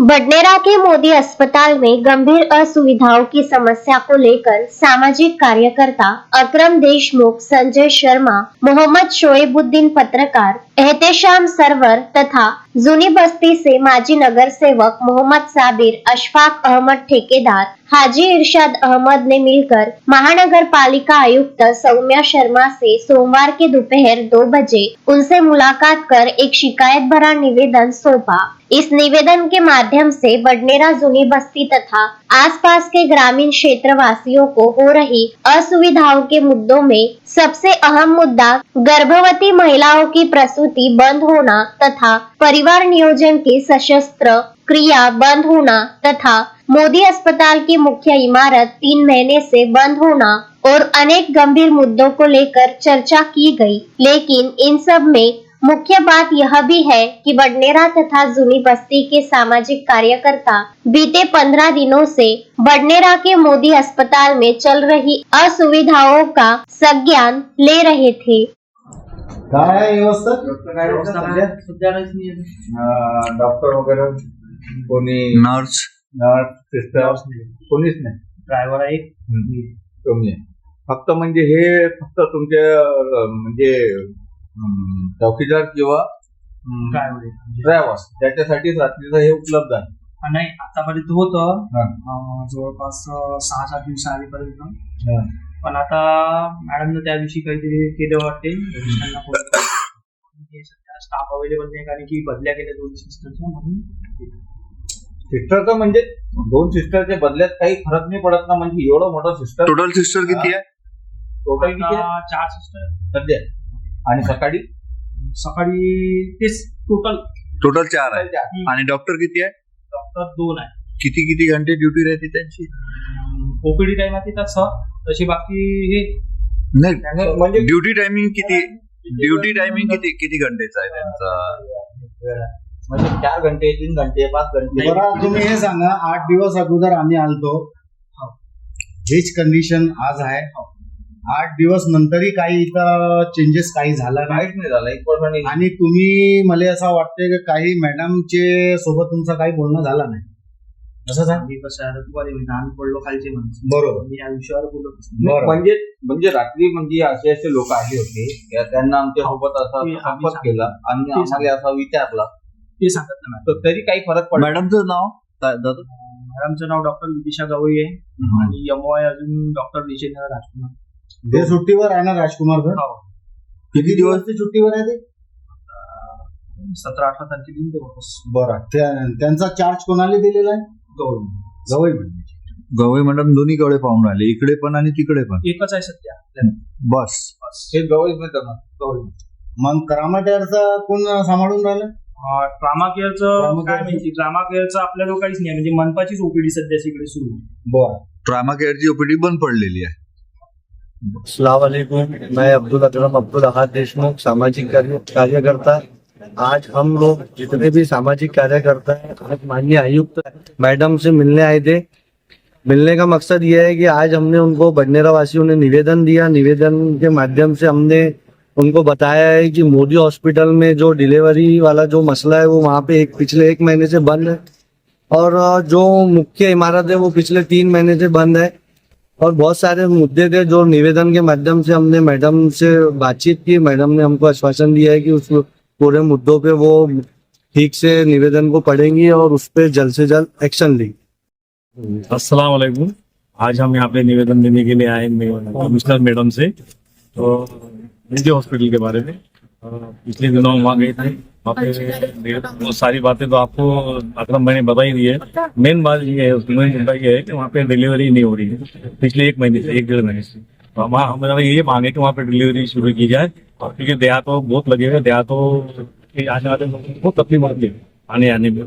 बडनेरा के मोदी अस्पताल में गंभीर असुविधाओं की समस्या को लेकर सामाजिक कार्यकर्ता अकरम देशमुख, संजय शर्मा, मोहम्मद शोएबुद्दीन पत्रकार, एहतेशाम सरवर तथा जूनी बस्ती से माजी नगर सेवक मोहम्मद साबिर, अशफाक अहमद ठेकेदार, हाजी इरशाद अहमद ने मिलकर महानगर पालिका आयुक्त सौम्या शर्मा से सोमवार के दोपहर 2 बजे उनसे मुलाकात कर एक शिकायत भरा निवेदन सौंपा। इस निवेदन के माध्यम से बडनेरा जूनी बस्ती तथा आसपास के ग्रामीण क्षेत्र वासियों को हो रही असुविधाओं के मुद्दों में सबसे अहम मुद्दा गर्भवती महिलाओं की प्रसूति बंद होना तथा परिवार नियोजन की सशस्त्र क्रिया बंद होना तथा मोदी अस्पताल की मुख्य इमारत 3 महीने से बंद होना और अनेक गंभीर मुद्दों को लेकर चर्चा की गई। लेकिन इन सब में मुख्य बात यह भी है कि बडनेरा तथा जूनी बस्ती के सामाजिक कार्यकर्ता बीते 15 दिनों से बडनेरा के मोदी अस्पताल में चल रही असुविधाओं का संज्ञान ले रहे थे। काय व्यवस्था डॉक्टर वगैरे कोणी नर्स सिस्टर कोणीच नाही, ड्रायव्हर आहे तुम्ही फक्त म्हणजे हे फक्त तुमचे म्हणजे चौकीदार किंवा ड्रायव्हर त्याच्यासाठीच रात्रीचं हे उपलब्ध आहे। नाही, आतापर्यंत होतं जवळपास 6-7 दिवसाआधीपर्यंत, पण आता मॅडमनं त्याविषयी काहीतरी केलं वाटते। स्टाफ अवेलेबल नाही कारण की बदल्या केल्या 2 सिस्टरच्या, म्हणून सिस्टरचं म्हणजे 2 सिस्टरच्या बदल्यात काही फरक नाही पडत ना, म्हणजे एवढं मोठं सिस्टर टोटल सिस्टर किती आहे? टोटल किती आहे? 4 सिस्टर सध्या, आणि सकाळी तेच टोटल 4 आहे। आणि डॉक्टर किती आहे? डॉक्टर 2 आहे। किती घंटे ड्युटी राहते त्यांची? ओपीडी टाइम आहे तिथं, तशी बाकी हे नाही, म्हणजे ड्युटी टायमिंग किती घंटेचा आहे त्यांचा? म्हणजे 4 घंटे, 3 घंटे, 5 घंटे। बरं, तुम्ही हे सांगा, 8 दिवस अगोदर आम्ही आलतो, हेच कंडिशन आज आहे। 8 दिवस नंतरही काही इथं चेंजेस काही झाला काहीच नाही झालं, 1% नाही। आणि तुम्ही मला असं वाटतंय की काही मॅडमचे सोबत तुमचं काही बोलणं झालं नाही, असं सांग। मी कसं आहे, तुम्हाला आम्ही पडलो खालचे माणसं, बरोबर, मी या विषयावर बोलत म्हणजे रात्री म्हणजे असे लोक आले होते, त्यांना आमच्या सोबत असा संपर्क केला आणि आम्हाला असा विचारला, ते सांगत नाही। तर तरी काही फरक पडला। मॅडमचं नाव दादा? मॅडमचं नाव डॉक्टर विदिशा गवई आहे आणि एमओआय अजून डॉक्टर विजयेंद्र राजकुमार। ते सुट्टीवर आहे ना राजकुमार सर? किती दिवस ते सुट्टीवर आहे? ते 17-18 तारखेला ते वापस। बरं, त्यांचा चार्ज कोणाला दिलेला आहे? गवई गवई मॅडम दोन्हीकडे पाहून राहिले, इकडे पण आणि तिकडे पण एकच आहे सध्या बस। हे गवळीच नाही करणार। मग करामाटेरचा कोण सांभाळून राहिलं? ट्रामा केअरचं काय माहिती, ट्रामा केअरचं आपल्याला काहीच नाही, म्हणजे मनपाचीच ओपीडी सध्या इकडे सुरू। बरं, ट्रामा केअरची ओपीडी बंद पडलेली आहे। अस्सलाम वालेकुम, मैं अब्दुल अकरम अब्दुल अहाद देशमुख, सामाजिक कार्यकर्ता। आज हम लोग जितने भी सामाजिक कार्यकर्ता हैं, आज माननीय आयुक्त मैडम से मिलने आए थे। मिलने का मकसद ये है कि आज हमने उनको बडनेरा वासियों ने निवेदन दिया। निवेदन के माध्यम से हमने उनको बताया है कि मोदी हॉस्पिटल में जो डिलीवरी वाला जो मसला है वो वहाँ पे पिछले 1 महीने से बंद है, और जो मुख्य इमारत है वो पिछले 3 महीने से बंद है, और बहुत सारे मुद्दे थे जो निवेदन के माध्यम से हमने मैडम से बातचीत की। मैडम ने हमको आश्वासन दिया है कि उस पूरे मुद्दों पे वो ठीक से निवेदन को पढ़ेंगी और उस पर जल्द से जल्द एक्शन लेंगी। अस्सलाम वालेकुम, आज हम यहाँ पे निवेदन देने के लिए आए कमिश्नर मैडम से, तो मोदी हॉस्पिटल के बारे में। पिछले दिनों वहाँ गए थे, वहाँ पे बहुत सारी बातें तो आपको अकरम भाई ने बता ही दी है। मेन बात ये है, उसमें मुद्दा ये है कि वहाँ पे डिलीवरी नहीं हो रही है पिछले 1 महीने से, 1-1.5 महीने से। तो हमारा ये मांग है कि वहाँ पे डिलीवरी शुरू की जाए, क्योंकि देहातों बहुत लगे हुए, देहातों के आने वाले लोगों को बहुत तकलीफ होती है आने में,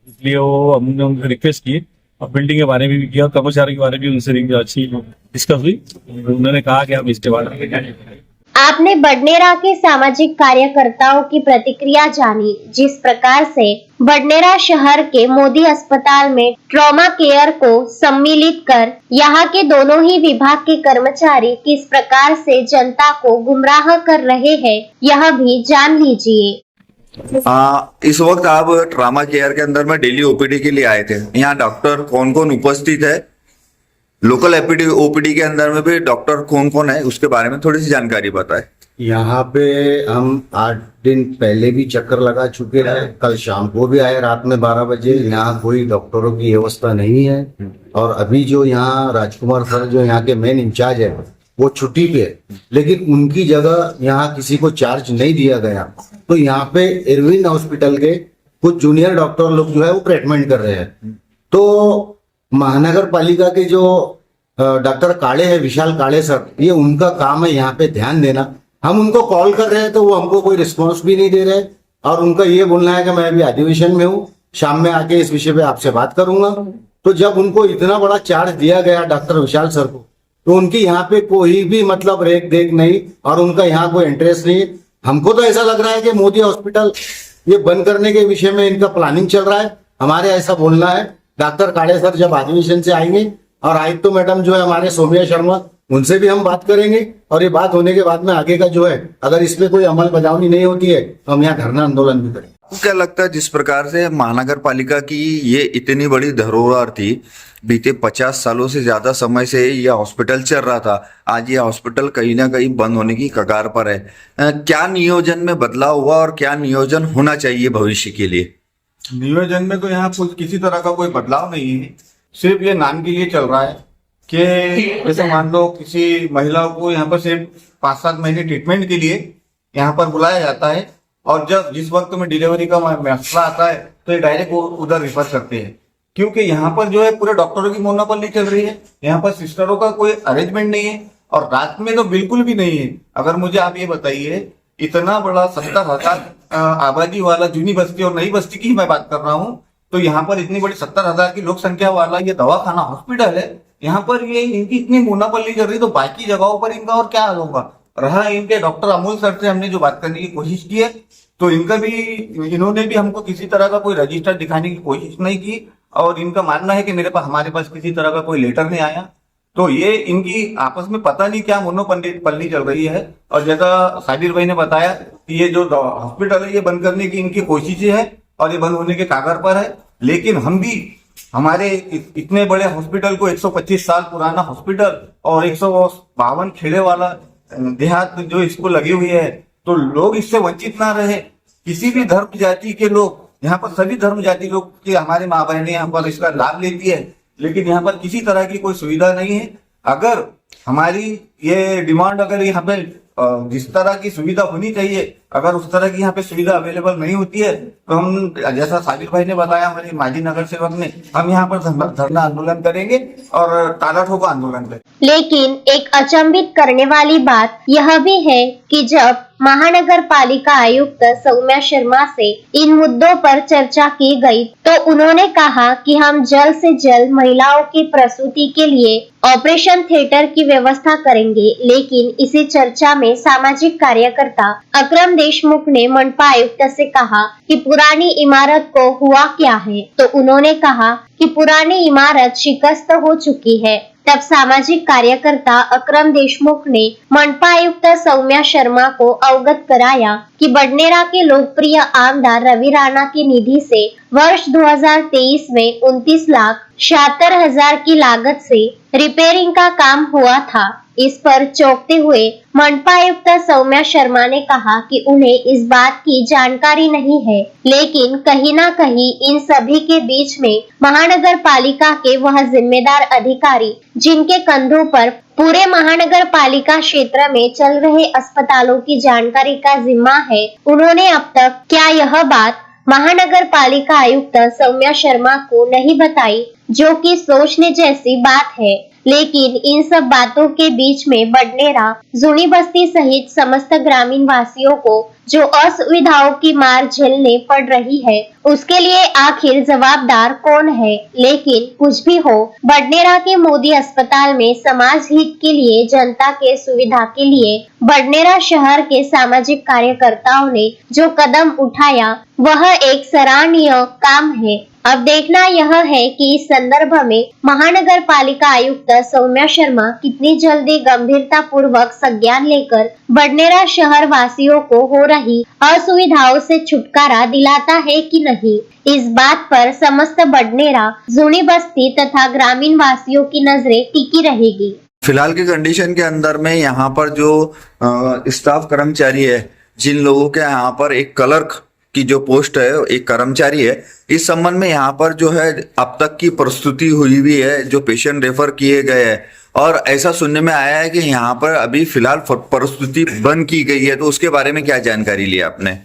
इसलिए वो हमने उनसे रिक्वेस्ट की और बिल्डिंग के बारे में भी किया, कर्मचारी के बारे में उनसे अच्छी डिस्कस हुई। उन्होंने कहा कि हम इसके बारे में आपने बडनेरा के सामाजिक कार्यकर्ताओं की प्रतिक्रिया जानी, जिस प्रकार से बडनेरा शहर के मोदी अस्पताल में ट्रॉमा केयर को सम्मिलित कर यहाँ के दोनों ही विभाग के कर्मचारी किस प्रकार से जनता को गुमराह कर रहे हैं, यह भी जान लीजिए। इस वक्त आप ट्रामा केयर के अंदर में डेली ओपीडी के लिए आए थे। यहाँ डॉक्टर कौन कौन उपस्थित है, लोकल ओपीडी के अंदर में भी डॉक्टर कौन कौन है, उसके बारे में थोड़ी सी जानकारी बताएं। यहाँ पे हम 8 दिन पहले भी चक्कर लगा चुके हैं, कल शाम को भी आए रात में 12 बजे। यहाँ कोई डॉक्टरों की व्यवस्था नहीं है और अभी जो यहाँ राजकुमार सर जो यहाँ के मेन इंचार्ज है वो छुट्टी पे है, लेकिन उनकी जगह यहाँ किसी को चार्ज नहीं दिया गया। तो यहाँ पे इरविन हॉस्पिटल के कुछ जूनियर डॉक्टर लोग जो है वो ट्रीटमेंट कर रहे हैं। तो महानगर पालिका के जो डॉक्टर काले है, विशाल काले सर, ये उनका काम है यहाँ पे ध्यान देना। हम उनको कॉल कर रहे हैं तो वो हमको कोई रिस्पॉन्स भी नहीं दे रहे और उनका ये बोलना है कि मैं अभी अधिवेशन में हूँ, शाम में आके इस विषय पे आपसे बात करूंगा। तो जब उनको इतना बड़ा चार्ज दिया गया डॉक्टर विशाल सर को, तो उनकी यहाँ पे कोई भी मतलब रेख देख नहीं और उनका यहाँ कोई इंटरेस्ट नहीं। हमको तो ऐसा लग रहा है कि मोदी हॉस्पिटल ये बंद करने के विषय में इनका प्लानिंग चल रहा है, हमारे ऐसा बोलना है। डॉक्टर काले सर जब अधिवेशन से आएंगे और आयुक्त तो मैडम जो है हमारे सौम्या शर्मा, उनसे भी हम बात करेंगे और ये बात होने के बाद में आगे का जो है अगर इसमें कोई अमल बजावनी नहीं होती है तो हम यहाँ धरना आंदोलन भी करेंगे। क्या लगता है जिस प्रकार से महानगर पालिका की ये इतनी बड़ी धरोहर थी, बीते 50 सालों से ज्यादा समय से ये हॉस्पिटल चल रहा था, आज ये हॉस्पिटल कहीं ना कहीं बंद होने की कगार पर है, क्या नियोजन में बदलाव हुआ और क्या नियोजन होना चाहिए भविष्य के लिए? नियोजन में तो यहाँ कुछ किसी तरह का कोई बदलाव नहीं है, सिर्फ ये नाम के लिए चल रहा है कि जैसे मान लो किसी महिलाओं को यहाँ पर सिर्फ 5-7 महीने ट्रीटमेंट के लिए यहाँ पर बुलाया जाता है और जब जिस वक्त में डिलीवरी का मसला आता है तो ये डायरेक्ट उधर रिफर करते हैं, क्योंकि यहाँ पर जो है पूरे डॉक्टरों की मोनोपोली चल रही है। यहाँ पर सिस्टरों का कोई अरेंजमेंट नहीं है और रात में तो बिल्कुल भी नहीं है। अगर मुझे आप ये बताइए, इतना बड़ा 70,000 आबादी वाला जूनी बस्ती और नई बस्ती की मैं बात कर रहा हूँ, तो यहाँ पर इतनी बड़ी 70,000 की लोक संख्या वाला ये दवाखाना हॉस्पिटल है, यहाँ पर ये इनकी इतनी मुनाफली चल रही, तो बाकी जगहों पर इनका और क्या हाल होगा। रहा इनके डॉक्टर अमूल सर से हमने जो बात करने की कोशिश की है, तो इनका भी, इन्होंने भी हमको किसी तरह का कोई रजिस्टर दिखाने की कोशिश नहीं की और इनका मानना है कि हमारे पास किसी तरह का कोई लेटर नहीं आया। तो ये इनकी आपस में पता नहीं क्या पल्ली चल रही है। और जैसा साबिर भाई ने बताया कि ये जो हॉस्पिटल है ये बंद करने की इनकी कोशिशें है और ये बंद होने के कागर पर है, लेकिन हम भी हमारे इतने बड़े हॉस्पिटल को 125 साल पुराना हॉस्पिटल और 152 खेड़े वाला देहात जो इसको लगी हुई है, तो लोग इससे वंचित ना रहे। किसी भी धर्म जाति के लोग, यहाँ पर सभी धर्म जाति लोग की हमारे माँ बहनें यहाँ पर इसका लाभ लेती है, लेकिन यहाँ पर किसी तरह की कोई सुविधा नहीं है। अगर हमारी ये डिमांड, अगर यहाँ पे जिस तरह की सुविधा होनी चाहिए, अगर उस तरह की यहाँ पे सुविधा अवेलेबल नहीं होती है, तो हम, जैसा साबिर भाई ने बताया, हमारे माजी नगर सेवक ने, हम यहाँ पर धरना आंदोलन करेंगे और ताला ठोको आंदोलन करेंगे। लेकिन एक अचंभित करने वाली बात यह भी है कि जब महानगर पालिका आयुक्त सौम्या शर्मा से इन मुद्दों पर चर्चा की गई, तो उन्होंने कहा कि हम जल्द से जल्द महिलाओं की प्रसूति के लिए ऑपरेशन थिएटर की व्यवस्था करेंगे। लेकिन इसी चर्चा में सामाजिक कार्यकर्ता अकरम देशमुख ने मनपा आयुक्त से कहा कि पुरानी इमारत को हुआ क्या है, तो उन्होंने कहा कि पुरानी इमारत शिकस्त हो चुकी है। तब सामाजिक कार्यकर्ता अकरम देशमुख ने मनपा आयुक्त सौम्या शर्मा को अवगत कराया कि बडनेरा के लोकप्रिय आमदार रवि राणा की निधि से वर्ष 2023 में 29,76,000 की लागत से रिपेयरिंग का काम हुआ था। इस पर चौंकते हुए मनपा आयुक्त सौम्या शर्मा ने कहा कि उन्हें इस बात की जानकारी नहीं है, लेकिन कहीं ना कहीं इन सभी के बीच में महानगर पालिका के वह जिम्मेदार अधिकारी जिनके कंधों पर पूरे महानगर पालिका क्षेत्र में चल रहे अस्पतालों की जानकारी का जिम्मा है, उन्होंने अब तक क्या यह बात महानगर पालिका आयुक्त सौम्या शर्मा को नहीं बताई, जो कि सोचने जैसी बात है। लेकिन इन सब बातों के बीच में बडनेरा, जूनी बस्ती सहित समस्त ग्रामीण वासियों को जो असुविधाओं की मार झेलने पड़ रही है, उसके लिए आखिर जवाबदार कौन है। लेकिन कुछ भी हो, बडनेरा के मोदी अस्पताल में समाज हित के लिए, जनता के सुविधा के लिए बडनेरा शहर के सामाजिक कार्यकर्ताओं ने जो कदम उठाया, वह एक सराहनीय काम है। अब देखना यह है कि इस संदर्भ में महानगर पालिका आयुक्त सौम्या शर्मा कितनी जल्दी गंभीरता पूर्वक संज्ञान लेकर बडनेरा शहर वासियों को हो रही असुविधाओं से छुटकारा दिलाता है कि नहीं, इस बात पर समस्त बडनेरा, जूनी बस्ती तथा ग्रामीण वासियों की नजरें टिकी रहेगी। फिलहाल की कंडीशन के अंदर में यहाँ पर जो स्टाफ कर्मचारी है, जिन लोगों के यहाँ पर एक क्लर्क की जो पोस्ट है, एक कर्मचारी है, इस संबंध में यहाँ पर जो है अब तक की प्रस्तुति हुई हुई है, जो पेशेंट रेफर किए गए हैं, और ऐसा सुनने में आया है कि यहाँ पर अभी फिलहाल प्रस्तुति बंद की गई है। तो उसके बारे में क्या जानकारी ली आपने?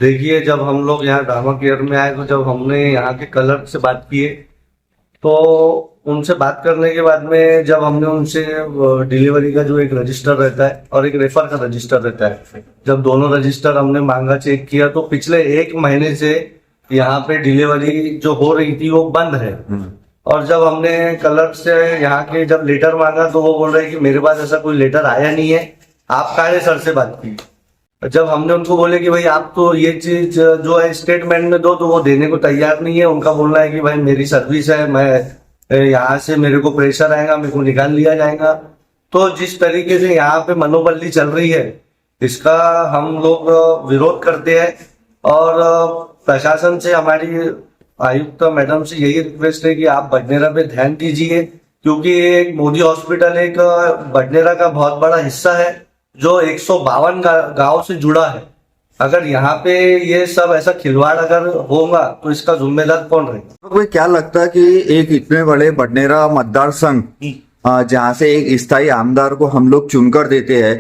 देखिए, जब हम लोग यहाँ ड्रामा केयर में आए तो जब हमने यहाँ के क्लर्क से बात किए तो उनसे बात करने के बाद में जब हमने उनसे डिलीवरी का जो एक रजिस्टर रहता है और एक रेफर का रजिस्टर रहता है, जब दोनों रजिस्टर हमने मांगा, चेक किया, तो पिछले 1 महीने से यहाँ पे डिलीवरी जो हो रही थी वो बंद है। और जब हमने क्लर्क से यहाँ के जब लेटर मांगा तो वो बोल रहे कि मेरे पास ऐसा कोई लेटर आया नहीं है, आप काहे सर से बात की। जब हमने उनको बोले कि भाई आप तो ये चीज जो है स्टेटमेंट में दो, तो वो देने को तैयार नहीं है। उनका बोलना है कि भाई मेरी सर्विस है, मैं यहाँ से मेरे को प्रेशर आएगा, मेरे को निकाल लिया जाएगा। तो जिस तरीके से यहाँ पे मनोबल्ली चल रही है, इसका हम लोग विरोध करते हैं और प्रशासन से हमारी आयुक्त मैडम से यही रिक्वेस्ट है कि आप बडनेरा पे ध्यान दीजिए, क्योंकि एक मोदी हॉस्पिटल एक बडनेरा का बहुत बड़ा हिस्सा है जो 152 गांव से जुड़ा है। अगर यहाँ पे ये सब ऐसा खिलवाड़ अगर होगा तो इसका जिम्मेदार कौन रहेगा? तो क्या लगता है कि एक इतने बड़े बडनेरा मतदार संघ जहाँ से एक स्थायी आमदार को हम लोग चुनकर देते हैं,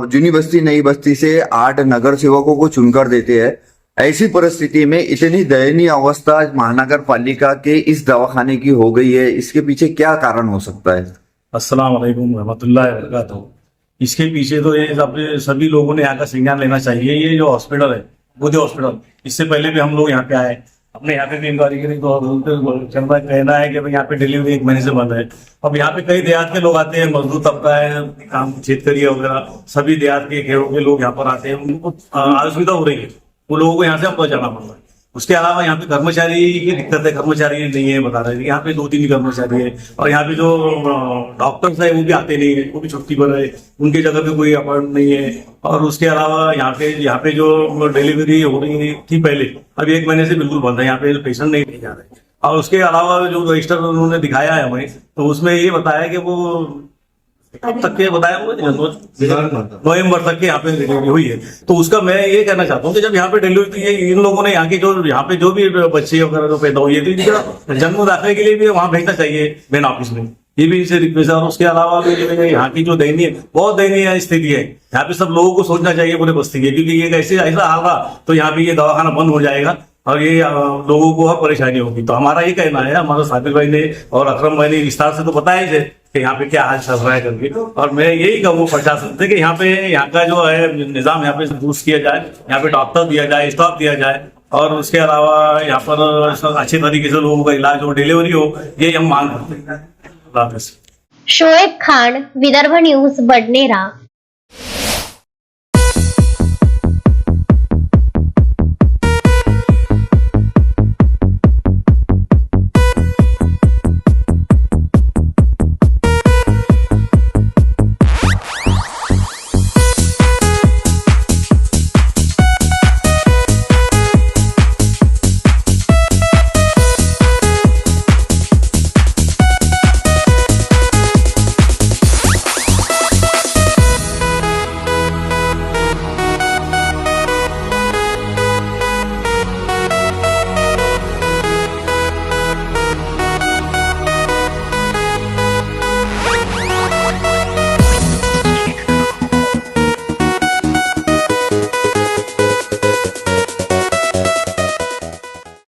जूनी बस्ती नई बस्ती से 8 नगर सेवकों को चुनकर देते हैं, ऐसी परिस्थिति में इतनी दयनीय अवस्था महानगर पालिका के इस दवाखाने की हो गई है, इसके पीछे क्या कारण हो सकता है? अस्सलाम वालेकुम रहमतुल्लाहि व बरकातहू। इसके पीछे तो ये सभी लोगों ने यहाँ का संज्ञान लेना चाहिए। ये जो हॉस्पिटल है, बुद्धि हॉस्पिटल, इससे पहले भी हम लोग यहाँ पे आए, अपने यहाँ पे भी इंक्वायरी करी तो चंदा कहना है कि भाई यहाँ पे डिलीवरी 1 महीने से बंद है। अब यहाँ पे कई देहात के लोग आते हैं, मजदूर तबका है, काम क्षेत्रीय वगैरह, सभी देहात के घेरों के लोग यहाँ पर आते हैं, उनको असुविधा हो रही है, वो लोगों को यहाँ से हमको जाना पड़ रहा है। उसके अलावा यहाँ पे कर्मचारी की दिक्कत है, कर्मचारी नहीं है बता रहे थे। यहाँ पे 2-3 कर्मचारी है और यहाँ पे जो डॉक्टर्स है वो भी आते नहीं है, वो भी छुट्टी पर है, उनकी जगह पे कोई अपॉइंटमेंट नहीं है। और उसके अलावा यहाँ पे जो डिलीवरी हो रही थी पहले, अभी 1 महीने से बिल्कुल बंद है, यहाँ पे पेशेंट नहीं जा रहे। और उसके अलावा जो रजिस्टर उन्होंने दिखाया है हमें, तो उसमें ये बताया कि वो अब तक के बताया नवंबर तक के यहाँ पे डिलीवरी हुई है। तो उसका मैं ये कहना चाहता हूँ कि जब यहाँ पे डिलीवरी ये इन लोगों ने यहाँ की यहाँ पे जो भी बच्चे वगैरह जो पैदा हुई है, तो इनका जन्म दाखिले के लिए भी वहाँ भेजना चाहिए मेन ऑफिस में, ये भी इनसे रिक्वेस्ट है। और उसके अलावा भी यहाँ की जो बहुत दयनीय स्थिति है, यहाँ पे सब लोगों को सोचना चाहिए पूरे बस्ती के, क्योंकि ये ऐसा हाल रहा तो यहाँ पे ये दवाखाना बंद हो जाएगा और ये लोगों को परेशानी होगी। तो हमारा ये कहना है, हमारा साबिर भाई ने और अकरम भाई ने विस्तार से तो बताया है कि यहाँ पे क्या हाल चल रहा है करके। और मैं यही कहूँ प्रशासन से कि यहाँ का जो है निजाम यहाँ पे दुरुस्त किया जाए, यहाँ पे डॉक्टर दिया जाए, स्टाफ दिया जाए, और उसके अलावा यहाँ पर अच्छे तरीके से लोगों का इलाज हो, डिलीवरी हो, ये हम मांग करते हैं। शोएब खान, विदर्भ न्यूज, बडनेरा।